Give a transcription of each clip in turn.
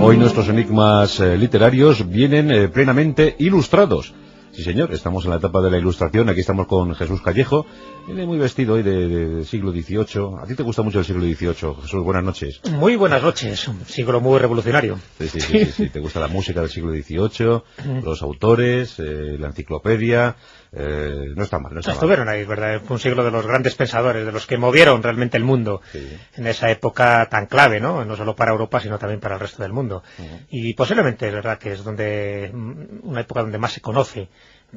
Hoy nuestros enigmas literarios vienen plenamente ilustrados. Sí, señor, estamos en la etapa de la ilustración. Aquí estamos con Jesús Callejo. Viene muy vestido hoy de siglo XVIII. ¿A ti te gusta mucho el siglo XVIII, Jesús? Buenas noches. Muy buenas noches. Un siglo muy revolucionario. Sí. Te gusta la música del siglo XVIII, los autores, la enciclopedia. No está mal, Estuvieron ahí, ¿verdad? Fue un siglo de los grandes pensadores, de los que movieron realmente el mundo en esa época tan clave, ¿no? No solo para Europa, sino también para el resto del mundo. Y posiblemente, es verdad, que es una época donde más se conoce,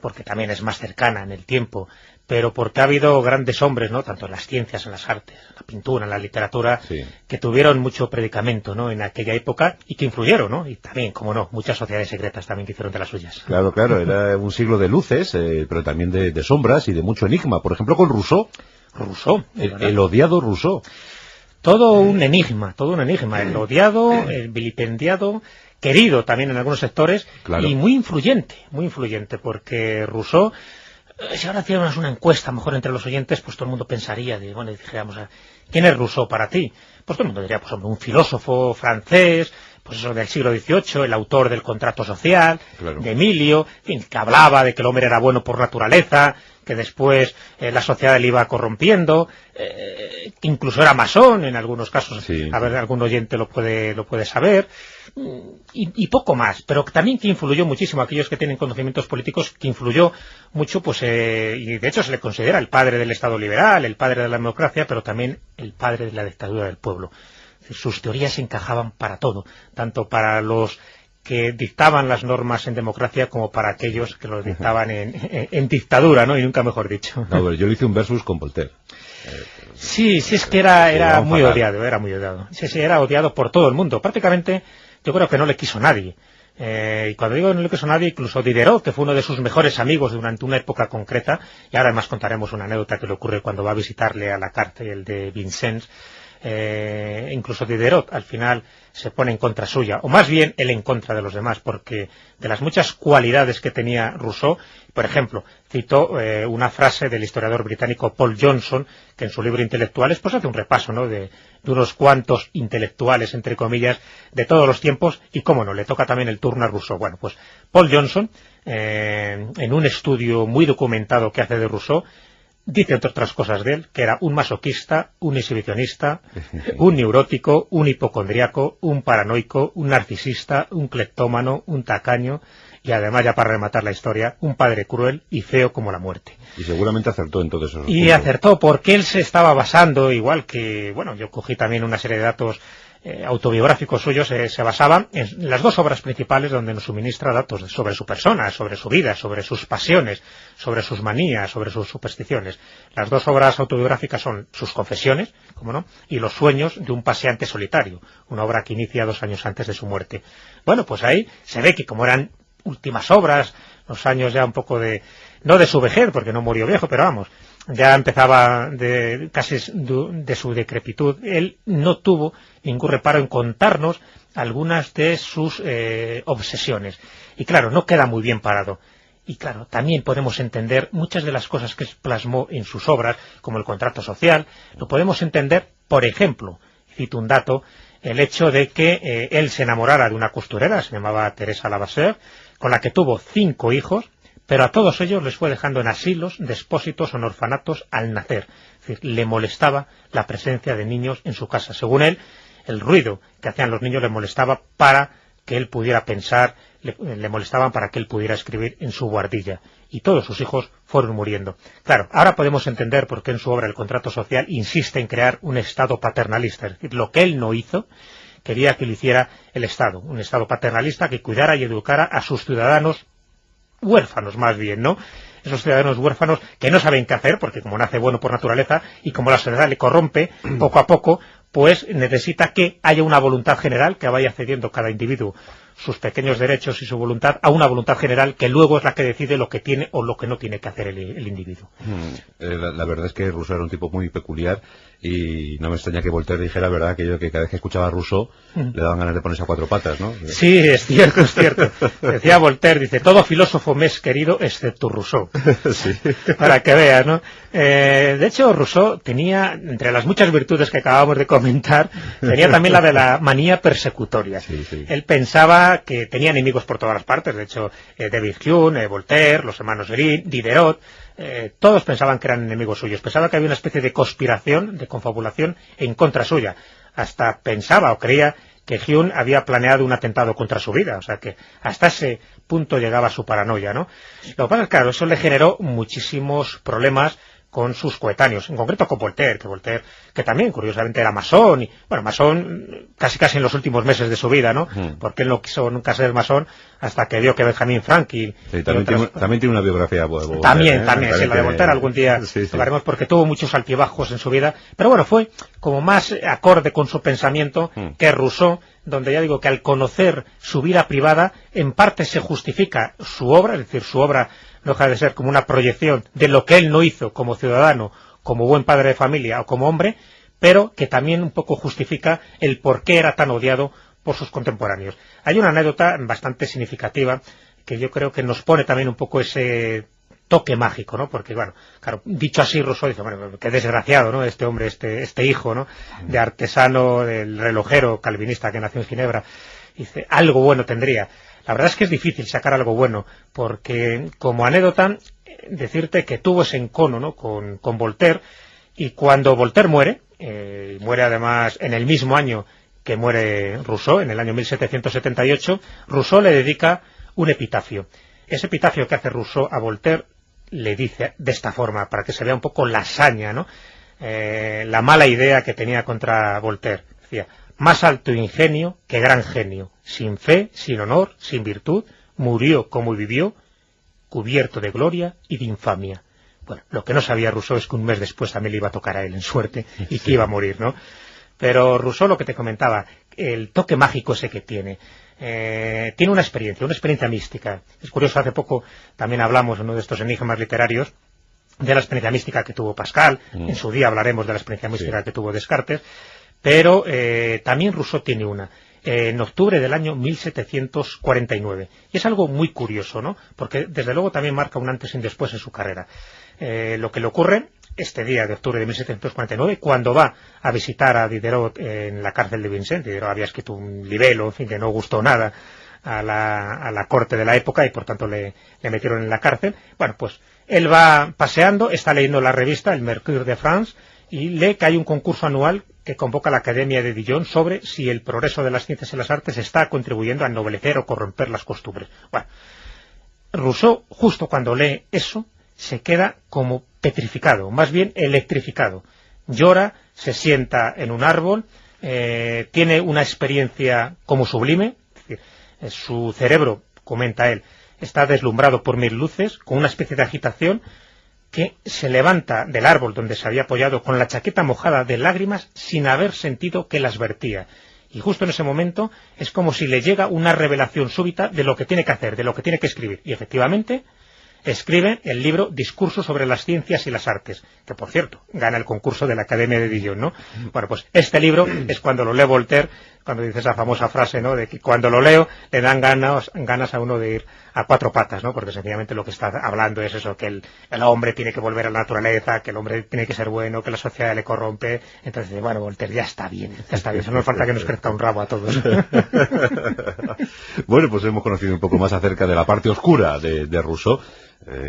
porque también es más cercana en el tiempo, pero porque ha habido grandes hombres, ¿no? Tanto en las ciencias, en las artes, en la pintura, en la literatura, que tuvieron mucho predicamento, ¿no? En aquella época y que influyeron, ¿no? Y también, como no, muchas sociedades secretas también que hicieron de las suyas. Claro, era un siglo de luces, pero también de sombras y de mucho enigma. Por ejemplo, con Rousseau. El odiado Rousseau. Todo un enigma. El odiado, el vilipendiado, querido también en algunos sectores, y muy influyente, porque Rousseau, si ahora hiciéramos una encuesta mejor entre los oyentes, pues todo el mundo pensaría, dijéramos, ¿quién es Rousseau para ti? Pues todo el mundo diría, pues hombre, un filósofo francés, pues eso del siglo XVIII, el autor del Contrato Social, de Emilio, en fin, que hablaba de que el hombre era bueno por naturaleza, que después la sociedad le iba corrompiendo, que incluso era masón en algunos casos, a ver, algún oyente lo puede saber, y poco más, pero también que influyó muchísimo, aquellos que tienen conocimientos políticos, que influyó mucho, pues y de hecho se le considera el padre del Estado liberal, el padre de la democracia, pero también el padre de la dictadura del pueblo. Sus teorías encajaban para todo, tanto para los que dictaban las normas en democracia como para aquellos que los dictaban en dictadura, ¿no? Y nunca mejor dicho. No, pero yo le hice un versus con Voltaire. Sí, es que era muy odiado. Sí, era odiado por todo el mundo. Prácticamente yo creo que no le quiso nadie. Y cuando digo no le quiso nadie, incluso Diderot, que fue uno de sus mejores amigos durante una época concreta, y ahora además contaremos una anécdota que le ocurre cuando va a visitarle a la cárcel de Vincennes. Incluso Diderot al final se pone en contra suya, o más bien él en contra de los demás, porque de las muchas cualidades que tenía Rousseau, por ejemplo, citó una frase del historiador británico Paul Johnson, que en su libro Intelectuales pues hace un repaso, ¿no? de unos cuantos intelectuales, entre comillas, de todos los tiempos, y cómo no, le toca también el turno a Rousseau. Bueno, pues Paul Johnson, en un estudio muy documentado que hace de Rousseau, dice, entre otras cosas de él, que era un masoquista, un exhibicionista, un neurótico, un hipocondriaco, un paranoico, un narcisista, un cleptómano, un tacaño, y además, ya para rematar la historia, un padre cruel y feo como la muerte. Y seguramente acertó en todos esos puntos. Y acertó, porque él se estaba basando, igual que, yo cogí también una serie de datos autobiográficos suyos, se basaban en las dos obras principales donde nos suministra datos sobre su persona, sobre su vida, sobre sus pasiones, sobre sus manías, sobre sus supersticiones. Las dos obras autobiográficas son sus Confesiones, como no, y Los sueños de un paseante solitario, una obra que inicia 2 años antes de su muerte. Bueno, pues ahí se ve que como eran últimas obras, los años ya un poco no de su vejez, porque no murió viejo, pero vamos, ya empezaba casi de su decrepitud, él no tuvo ningún reparo en contarnos algunas de sus obsesiones. Y claro, no queda muy bien parado. Y claro, también podemos entender muchas de las cosas que plasmó en sus obras, como el Contrato Social, lo podemos entender, por ejemplo, cito un dato, el hecho de que él se enamorara de una costurera, se llamaba Teresa Levasseur, con la que tuvo 5 hijos, pero a todos ellos les fue dejando en asilos, despósitos o en orfanatos al nacer. Es decir, le molestaba la presencia de niños en su casa. Según él, el ruido que hacían los niños le molestaba para que él pudiera pensar, le molestaban para que él pudiera escribir en su buhardilla. Y todos sus hijos fueron muriendo. Claro, ahora podemos entender por qué en su obra El Contrato Social insiste en crear un Estado paternalista. Es decir, lo que él no hizo, quería que lo hiciera el Estado. Un Estado paternalista que cuidara y educara a sus ciudadanos huérfanos, más bien, ¿no? Esos ciudadanos huérfanos que no saben qué hacer, porque como nace bueno por naturaleza, y como la sociedad le corrompe, poco a poco, pues necesita que haya una voluntad general, que vaya cediendo cada individuo sus pequeños derechos y su voluntad a una voluntad general que luego es la que decide lo que tiene o lo que no tiene que hacer el individuo. La verdad es que Rousseau era un tipo muy peculiar y no me extraña que Voltaire dijera, ¿verdad?, aquello que cada vez que escuchaba a Rousseau le daban ganas de ponerse a cuatro patas, ¿no? Sí, es cierto, es cierto. Decía Voltaire, dice, todo filósofo me es querido excepto Rousseau. Sí. Para que veas, ¿no? De hecho, Rousseau tenía, entre las muchas virtudes que acabamos de comentar, tenía también la de la manía persecutoria. Sí, sí. Él pensaba que tenía enemigos por todas las partes. De hecho, David Hume, Voltaire, los hermanos Grimm, Diderot, todos pensaban que eran enemigos suyos. Pensaba que había una especie de conspiración, de confabulación en contra suya. Hasta pensaba o creía que Hume había planeado un atentado contra su vida, o sea que hasta ese punto llegaba su paranoia, ¿no? Lo que pasa es que, claro, eso le generó muchísimos problemas con sus coetáneos, en concreto con Voltaire, que también, curiosamente, era masón, y, bueno, masón casi en los últimos meses de su vida, ¿no? Porque él no quiso nunca ser masón hasta que vio que Benjamin Franklin... Sí, también tiene una biografía Voltaire, También, sí, la de Voltaire algún día tocaremos, porque tuvo muchos altibajos en su vida, pero bueno, fue como más acorde con su pensamiento que Rousseau, donde ya digo que al conocer su vida privada, en parte se justifica su obra, es decir, su obra no deja de ser como una proyección de lo que él no hizo como ciudadano, como buen padre de familia o como hombre, pero que también un poco justifica el por qué era tan odiado por sus contemporáneos. Hay una anécdota bastante significativa que yo creo que nos pone también un poco ese toque mágico, ¿no? Porque, bueno, claro, dicho así, Rousseau dice, bueno, qué desgraciado, ¿no? Este hombre, este hijo, ¿no? De artesano, del relojero calvinista que nació en Ginebra. Dice, algo bueno tendría. La verdad es que es difícil sacar algo bueno, porque como anécdota, decirte que tuvo ese encono, ¿no?, con Voltaire, y cuando Voltaire muere además en el mismo año que muere Rousseau, en el año 1778, Rousseau le dedica un epitafio. Ese epitafio que hace Rousseau a Voltaire le dice de esta forma, para que se vea un poco la saña, ¿no?, la mala idea que tenía contra Voltaire. Decía, más alto ingenio que gran genio, sin fe, sin honor, sin virtud, murió como vivió, cubierto de gloria y de infamia. Bueno, lo que no sabía Rousseau es que un mes después también le iba a tocar a él en suerte y que iba a morir, ¿no? Pero Rousseau, lo que te comentaba, el toque mágico ese que tiene una experiencia mística. Es curioso, hace poco también hablamos en uno de estos enigmas literarios de la experiencia mística que tuvo Pascal, en su día hablaremos de la experiencia mística que tuvo Descartes, pero también Rousseau tiene una, en octubre del año 1749. Y es algo muy curioso, ¿no? Porque desde luego también marca un antes y un después en su carrera. Lo que le ocurre este día de octubre de 1749, cuando va a visitar a Diderot en la cárcel de Vincennes. Diderot había escrito un libelo, en fin, que no gustó nada a la corte de la época y por tanto le metieron en la cárcel. Bueno, pues él va paseando, está leyendo la revista, el Mercure de France, y lee que hay un concurso anual que convoca la Academia de Dijon sobre si el progreso de las ciencias y las artes está contribuyendo a ennoblecer o corromper las costumbres. Bueno, Rousseau, justo cuando lee eso, se queda como petrificado, más bien electrificado. Llora, se sienta en un árbol, tiene una experiencia como sublime, es decir, su cerebro, comenta él, está deslumbrado por mil luces, con una especie de agitación, que se levanta del árbol donde se había apoyado con la chaqueta mojada de lágrimas sin haber sentido que las vertía. Y justo en ese momento es como si le llega una revelación súbita de lo que tiene que hacer, de lo que tiene que escribir. Y efectivamente escribe el libro Discurso sobre las ciencias y las artes, que por cierto, gana el concurso de la Academia de Dijon, ¿no? Bueno, pues este libro es cuando lo lee Voltaire, cuando dice esa famosa frase, ¿no?, de que cuando lo leo le dan ganas a uno de ir a cuatro patas, ¿no?, porque sencillamente lo que está hablando es eso, que el hombre tiene que volver a la naturaleza, que el hombre tiene que ser bueno, que la sociedad le corrompe. Entonces, bueno, Voltaire, ya está bien, solo nos falta que nos crezca un rabo a todos. Bueno, pues hemos conocido un poco más acerca de la parte oscura de Rousseau,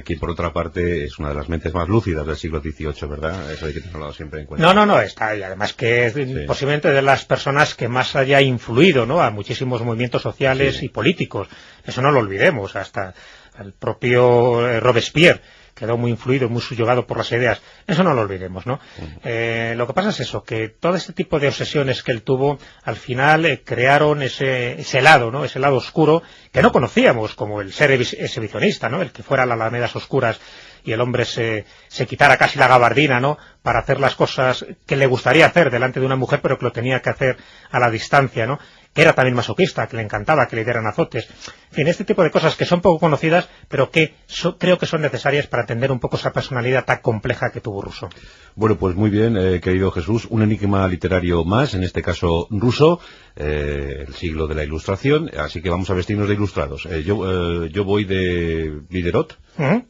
quien por otra parte es una de las mentes más lúcidas del siglo XVIII, ¿verdad? Eso hay que tenerlo siempre en cuenta. No, está, y además que es posiblemente de las personas que más haya influido, ¿no?, a muchísimos movimientos sociales y políticos. Eso no lo olvidemos, hasta el propio Robespierre quedó muy influido, muy subyugado por las ideas. Eso no lo olvidemos, ¿no? Lo que pasa es eso, que todo este tipo de obsesiones que él tuvo, al final crearon ese lado, ¿no?, ese lado oscuro que no conocíamos, como el ser exhibicionista, ¿no?, el que fuera a las alamedas oscuras y el hombre se quitara casi la gabardina, ¿no?, para hacer las cosas que le gustaría hacer delante de una mujer, pero que lo tenía que hacer a la distancia, ¿no?, que era también masoquista, que le encantaba que le dieran azotes. En fin, este tipo de cosas que son poco conocidas, pero que creo que son necesarias para entender un poco esa personalidad tan compleja que tuvo Rousseau. Bueno, pues muy bien, querido Jesús, un enigma literario más, en este caso Rousseau, el siglo de la Ilustración, así que vamos a vestirnos de ilustrados. Yo voy de Diderot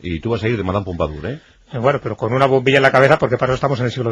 y tú vas a ir de Madame Pompadour, ¿eh? Bueno, pero con una bombilla en la cabeza, porque para eso estamos en el siglo